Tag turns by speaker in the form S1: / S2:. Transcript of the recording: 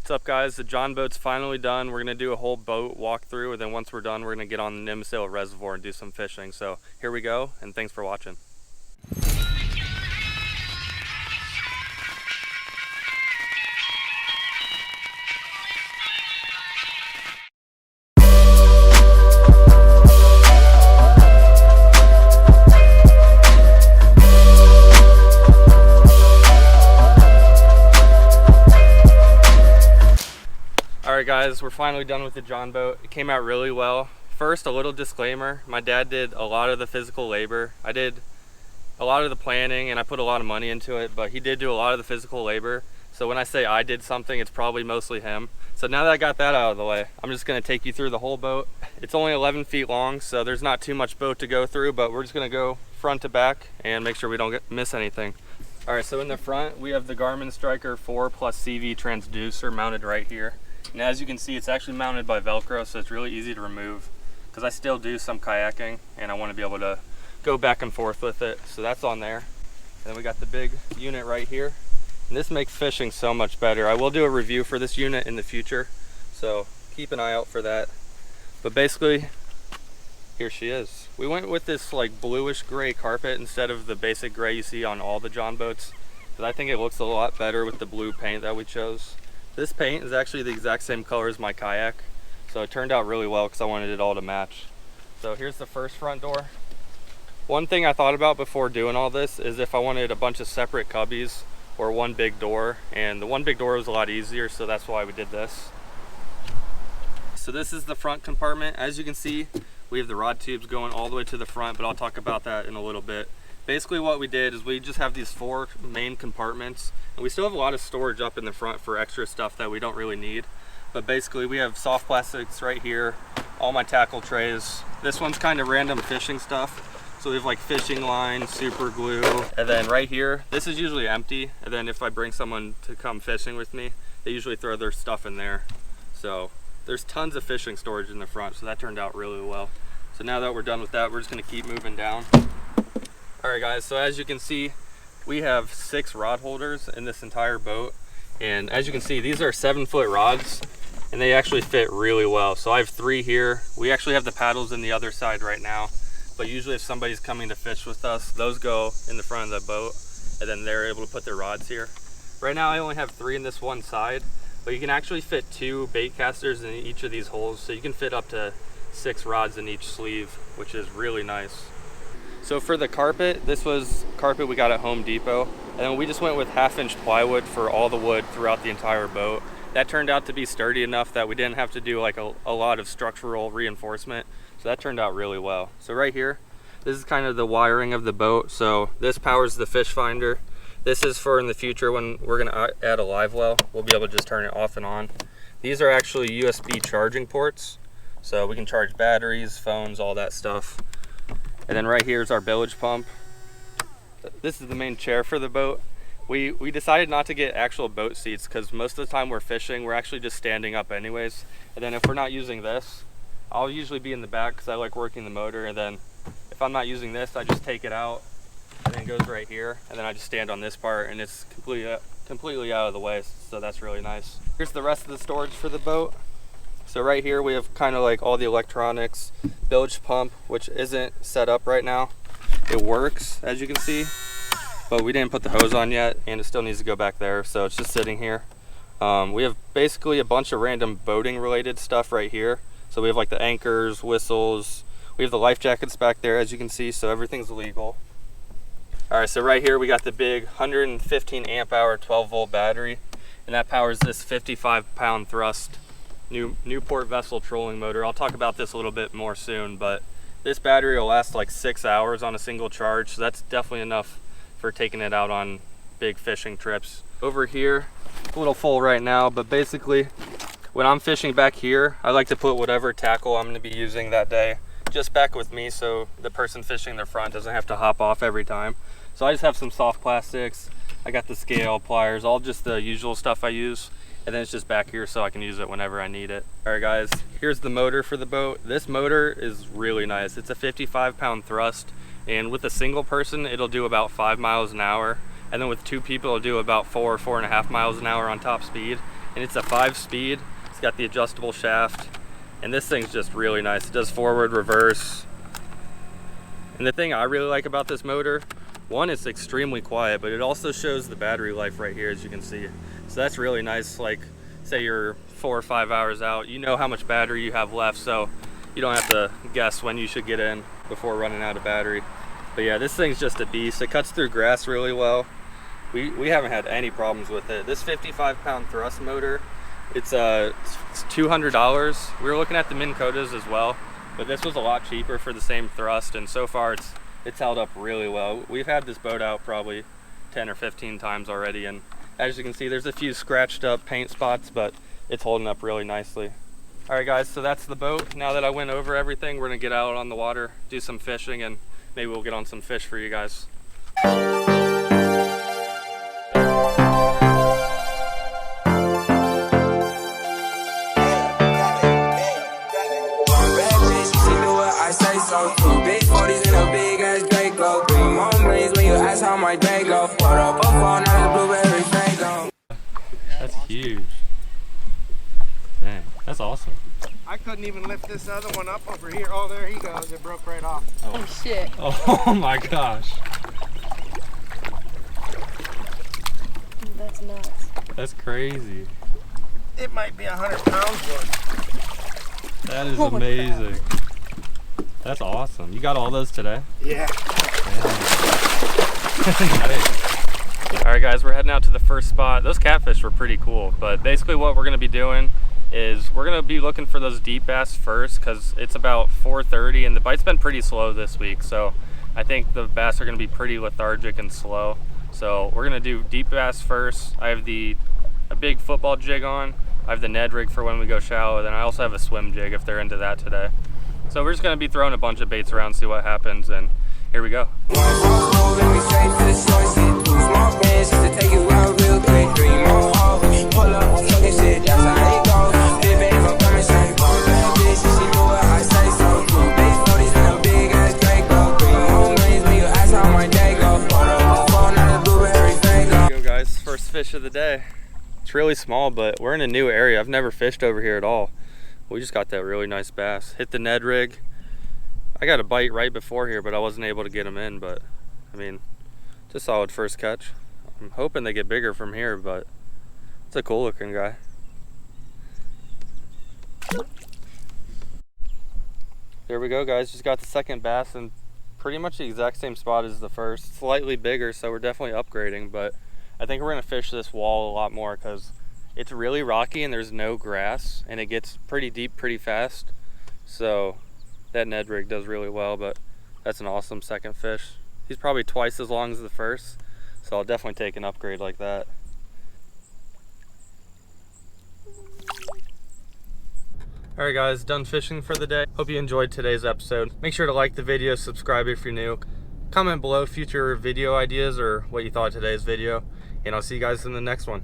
S1: What's up, guys? The John boat's finally done. We're gonna do a whole boat walkthrough, and then once we're done, we're gonna get on the Nimsdale Reservoir and do some fishing. So here we go, and thanks for watching. Alright guys, we're finally done with the John boat. It came out really well. First, a little disclaimer. My dad did a lot of the physical labor. I did a lot of the planning and I put a lot of money into it, but he did do a lot of the physical labor. So when I say I did something, it's probably mostly him. So now that I got that out of the way, I'm just gonna take you through the whole boat. It's only 11 feet long, so there's not too much boat to go through, but we're just gonna go front to back and make sure we don't miss anything. Alright, so in the front, we have the Garmin Striker 4 plus CV transducer mounted right here. And as you can see, it's actually mounted by Velcro, so it's really easy to remove because I still do some kayaking and I want to be able to go back and forth with it. So that's on there. And then we got the big unit right here. And this makes fishing so much better. I will do a review for this unit in the future, so keep an eye out for that. But basically, here she is. We went with this like bluish gray carpet instead of the basic gray you see on all the John boats, because I think it looks a lot better with the blue paint that we chose. This paint is actually the exact same color as my kayak, so it turned out really well because I wanted it all to match. So here's the first front door. One thing I thought about before doing all this is if I wanted a bunch of separate cubbies or one big door, and the one big door was a lot easier, so that's why we did this. So this is the front compartment. As you can see, we have the rod tubes going all the way to the front, but I'll talk about that in a little bit. Basically what we did is we just have these 4 main compartments, and we still have a lot of storage up in the front for extra stuff that we don't really need. But basically we have soft plastics right here, all my tackle trays. This one's kind of random fishing stuff. So we have like fishing line, super glue, and then right here, this is usually empty. And then if I bring someone to come fishing with me, they usually throw their stuff in there. So there's tons of fishing storage in the front, so that turned out really well. So now that we're done with that, we're just gonna keep moving down. Alright guys, so as you can see, we have 6 rod holders in this entire boat. And as you can see, these are 7-foot rods, and they actually fit really well. So I have 3 here. We actually have the paddles in the other side right now. But usually if somebody's coming to fish with us, those go in the front of the boat, and then they're able to put their rods here. Right now I only have 3 in this one side, but you can actually fit 2 bait casters in each of these holes. So you can fit up to 6 rods in each sleeve, which is really nice. So for the carpet, this was carpet we got at Home Depot, and then we just went with 1/2-inch plywood for all the wood throughout the entire boat. That turned out to be sturdy enough that we didn't have to do like a lot of structural reinforcement, so that turned out really well. So right here, this is kind of the wiring of the boat. So this powers the fish finder. This is for in the future when we're gonna add a live well, we'll be able to just turn it off and on. These are actually USB charging ports, so we can charge batteries, phones, all that stuff. And then right here is our bilge pump. This is the main chair for the boat. We decided not to get actual boat seats because most of the time we're fishing, we're actually just standing up anyways. And then if we're not using this, I'll usually be in the back because I like working the motor. And then if I'm not using this, I just take it out and then it goes right here. And then I just stand on this part and it's completely out of the way. So that's really nice. Here's the rest of the storage for the boat. So right here we have kind of like all the electronics, bilge pump, which isn't set up right now. It works, as you can see, but we didn't put the hose on yet and it still needs to go back there, so it's just sitting here. We have basically a bunch of random boating related stuff right here. So we have like the anchors, whistles, we have the life jackets back there, as you can see, so everything's legal. All right, so right here we got the big 115 amp hour 12-volt battery, and that powers this 55-pound thrust Newport vessel trolling motor. I'll talk about this a little bit more soon, but this battery will last like 6 hours on a single charge, so that's definitely enough for taking it out on big fishing trips. Over here, a little full right now, but basically when I'm fishing back here, I like to put whatever tackle I'm going to be using that day just back with me, so the person fishing the front doesn't have to hop off every time. So I just have some soft plastics, I got the scale, pliers, all just the usual stuff I use. And then it's just back here so I can use it whenever I need it. All right guys, here's the motor for the boat. This motor is really nice. It's a 55-pound thrust, and with a single person, it'll do about 5 miles an hour. And then with 2 people, it'll do about 4.5 miles an hour on top speed. and it's a 5-speed. It's got the adjustable shaft, and this thing's just really nice. It does forward, reverse. And the thing I really like about this motor, one, it's extremely quiet, but it also shows the battery life right here, as you can see. So that's really nice. Like, say you're 4 or 5 hours out, you know how much battery you have left, so you don't have to guess when you should get in before running out of battery. But yeah, this thing's just a beast. It cuts through grass really well. We haven't had any problems with it. This 55-pound thrust motor, it's $200. We were looking at the Minn Kotas as well, but this was a lot cheaper for the same thrust, and so far it's held up really well. We've had this boat out probably 10 or 15 times already, and as you can see, there's a few scratched up paint spots, but it's holding up really nicely. All right guys, so that's the boat. Now that I went over everything, we're gonna get out on the water, do some fishing, and maybe we'll get on some fish for you guys.
S2: Big 40s in a big ass Draco. 3 more brains when you ask how my day go. Put up a phone, now the blueberry Fago.
S1: That's huge. Dang, that's awesome.
S3: I couldn't even lift this other one up over here. Oh, there he goes. It broke right off.
S4: Oh shit.
S1: Oh my gosh.
S4: That's nuts.
S1: That's crazy.
S3: It might be 100 pounds worth.
S1: That is amazing. That's awesome. You got all those today?
S3: Yeah.
S1: All right guys, we're heading out to the first spot. Those catfish were pretty cool, but basically what we're gonna be doing is we're gonna be looking for those deep bass first, because it's about 4:30 and the bite's been pretty slow this week, so I think the bass are gonna be pretty lethargic and slow. So we're gonna do deep bass first. I have a big football jig on. I have the Ned rig for when we go shallow, then I also have a swim jig if they're into that today. So we're just gonna be throwing a bunch of baits around, see what happens, and here we go. Go guys, first fish of the day. It's really small, but we're in a new area. I've never fished over here at all. We just got that really nice bass. Hit the Ned rig. I got a bite right before here, but I wasn't able to get him in, but I mean, it's a solid first catch. I'm hoping they get bigger from here, but it's a cool looking guy. There we go guys, just got the second bass in pretty much the exact same spot as the first. Slightly bigger, so we're definitely upgrading, but I think we're gonna fish this wall a lot more because it's really rocky and there's no grass and it gets pretty deep pretty fast. So that Ned rig does really well, but that's an awesome second fish. He's probably twice as long as the first, so I'll definitely take an upgrade like that. All right guys, done fishing for the day. Hope you enjoyed today's episode. Make sure to like the video, subscribe if you're new. Comment below future video ideas or what you thought of today's video, and I'll see you guys in the next one.